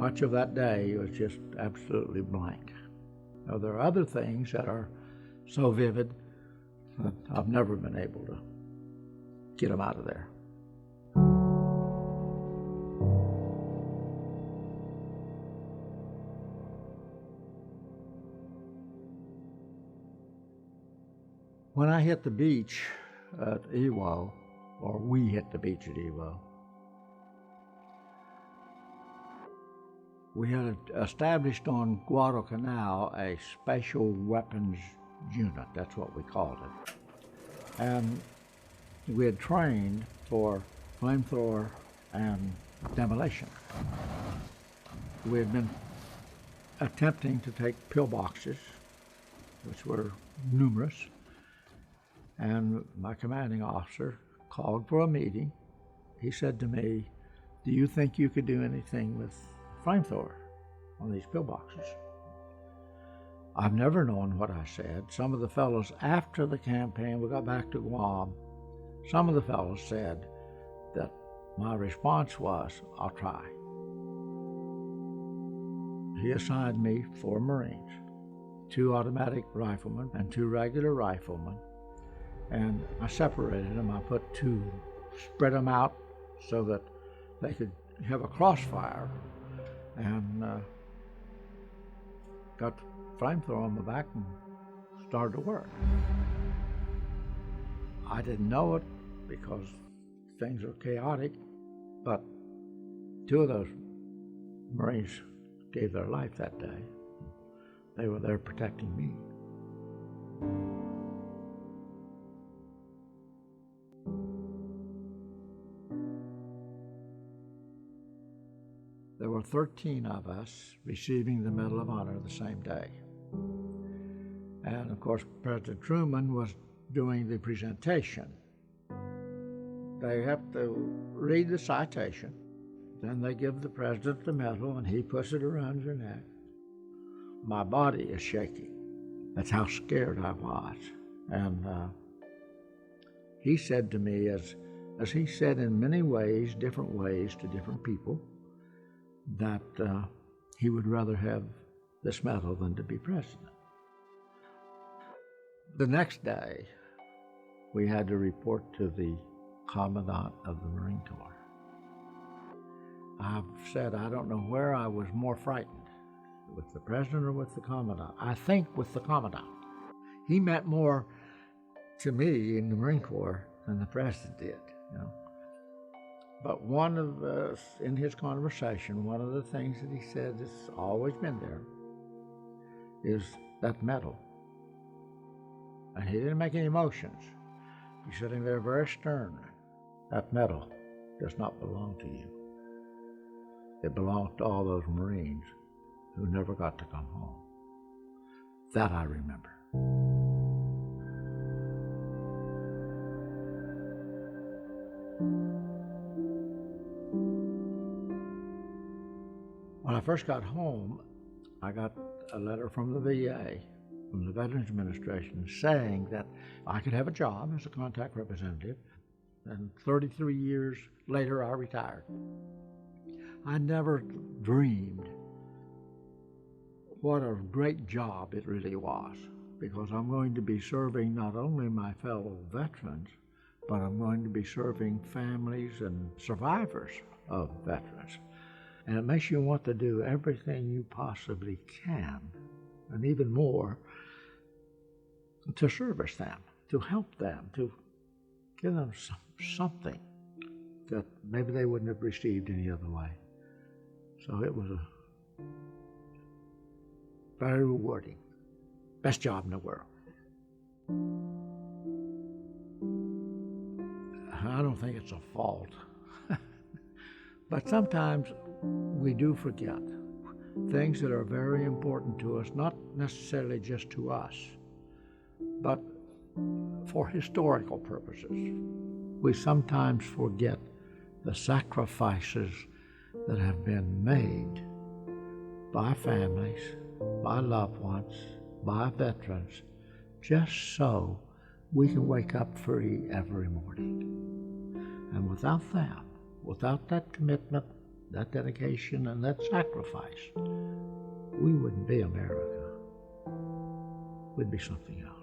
much of that day was just absolutely blank. Now, there are other things that are so vivid that I've never been able to get them out of there. When I hit the beach at Iwo, or we hit the beach at Iwo, we had established on Guadalcanal a special weapons unit, that's what we called it. And we had trained for flamethrower and demolition. We had been attempting to take pillboxes, which were numerous, and my commanding officer called for a meeting. He said to me, "Do you think you could do anything with flamethrower on these pillboxes?" I've never known what I said. Some of the fellows, after the campaign, we got back to Guam, some of the fellows said that my response was, "I'll try." He assigned me 4 Marines, 2 automatic riflemen and 2 regular riflemen, and I separated them. I spread them out so that they could have a crossfire, and got the flamethrower on the back and started to work. I didn't know it because things are chaotic, but 2 of those Marines gave their life that day. They were there protecting me. There were 13 of us receiving the Medal of Honor the same day. And of course, President Truman was doing the presentation. They have to read the citation, then they give the president the medal and he puts it around your neck. My body is shaking. That's how scared I was. And he said to me, as he said in many ways, different ways to different people, that he would rather have this medal than to be president. The next day, we had to report to the Commandant of the Marine Corps. I've said I don't know where I was more frightened, with the president or with the Commandant. I think with the Commandant. He meant more to me in the Marine Corps than the president did, you know. But in his conversation, one of the things that he said that's always been there is that medal. And he didn't make any motions. He's sitting there very stern. That medal does not belong to you. It belonged to all those Marines who never got to come home. That I remember. When I first got home, I got a letter from the VA, from the Veterans Administration, saying that I could have a job as a contact representative, and 33 years later I retired. I never dreamed what a great job it really was, because I'm going to be serving not only my fellow veterans, but I'm going to be serving families and survivors of veterans. And it makes you want to do everything you possibly can, and even more, to service them, to help them, to give them something that maybe they wouldn't have received any other way. So it was very rewarding. Best job in the world. I don't think it's a fault. But sometimes we do forget things that are very important to us, not necessarily just to us, but for historical purposes. We sometimes forget the sacrifices that have been made by families, by loved ones, by veterans, just so we can wake up free every morning. And without them, without that commitment that dedication and that sacrifice, we wouldn't be America. We'd be something else.